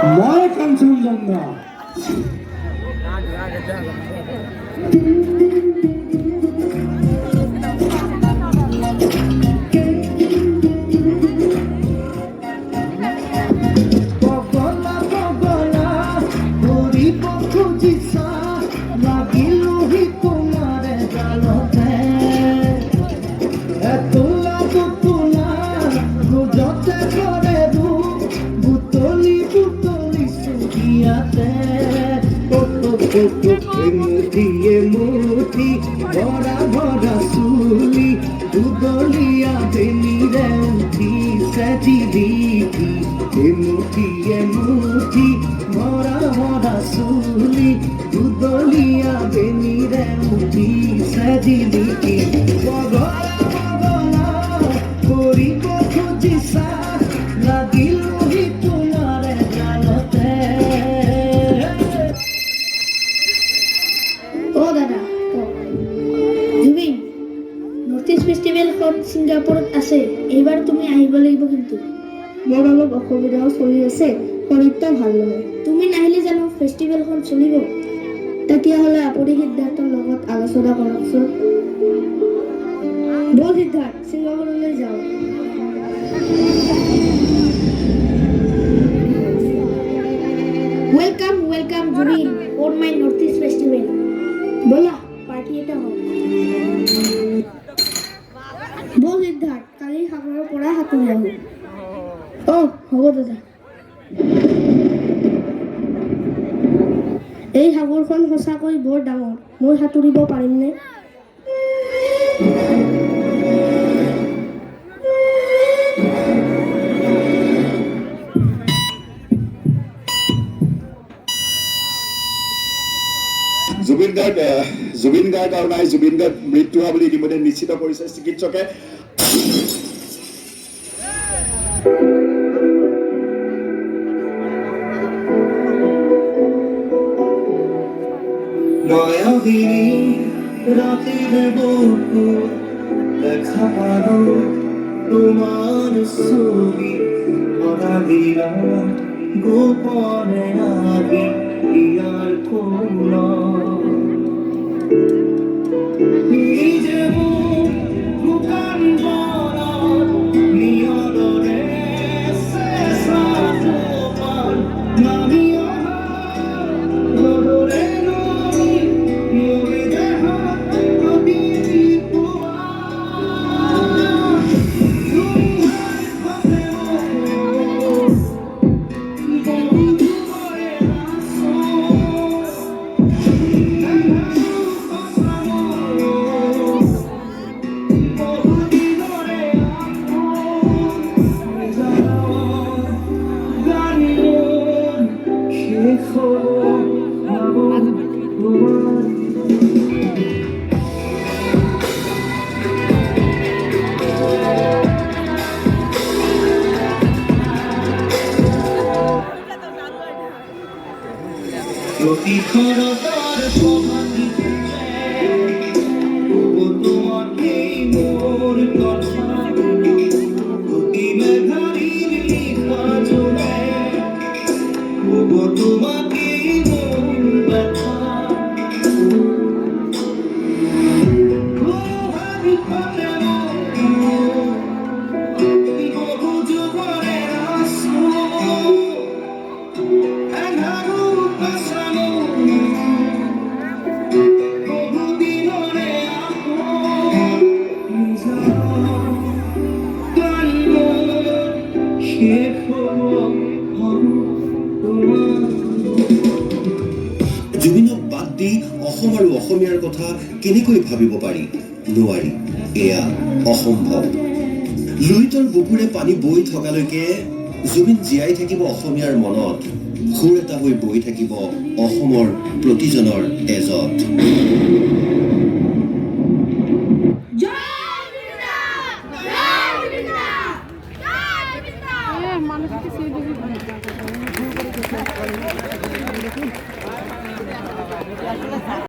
মই কাঞ্চনজঙ্ঘা মুঠি ভরা ভরা চুলি দুদলিয়া বেনিরে উঠি সাজি দিকি মুঠি ভরা ভরা চুলি দুদলিয়া বেনিরে উঠি সাজি দিকি পগলা পগলা কৰিব খুজিছা লাগিলোহি তোমাৰে জালতে। অ দাদা জুবিন, নৰ্থ ইষ্ট ফেষ্টিভেলখন ছিংগাপুৰত আছে, এইবাৰ তুমি আহিব লাগিব কিন্তু। মোৰ অলপ অসুবিধাও চলি আছে, শৰীৰটো ভাল নহয়। তুমি নাহিলে জানো ফেষ্টিভেলখন চলিব? তেতিয়াহ'লে আপুনি সিদ্ধাৰ্থৰ লগত আলোচনা কৰকচোন। ব'ল সিদ্ধাৰ্থ, ছিংগাপুৰলৈ যাওঁ। Welcome welcome Zubeen for my north east festival. বলা পাৰ্টি এটা হোক। ব'ল সিদ্ধাৰ্থ, কালি সাগৰৰ পৰা সাঁতুৰি আহোঁ। অ' হ'ব দাদা। এই সাগৰখন সঁচাকৈ বৰ ডাঙৰ, মই সাঁতুৰিব পাৰিমনে? জুবিন গাৰ্গ আৰু নাই জুবিন গাৰ্গ মৃত্যু হোৱা বুলি ইতিমধ্যে নিশ্চিত কৰিছে চিকিৎসকে। তোমাৰ ছবি ধৰা দিলাম গোপনে আগে ইয়াৰ কোলা জুবিনক বাদ দি অসম আৰু অসমীয়াৰ কথা কেনেকৈ ভাবিব পাৰি? নোৱাৰি, এয়া অসম্ভৱ। লোহিতৰ বুকুৰে পানী বৈ থকালৈকে জুবিন জীয়াই থাকিব অসমীয়াৰ মনত, সুৰ এটা হৈ বৈ থাকিব অসমৰ প্ৰতিজনৰ তেজত।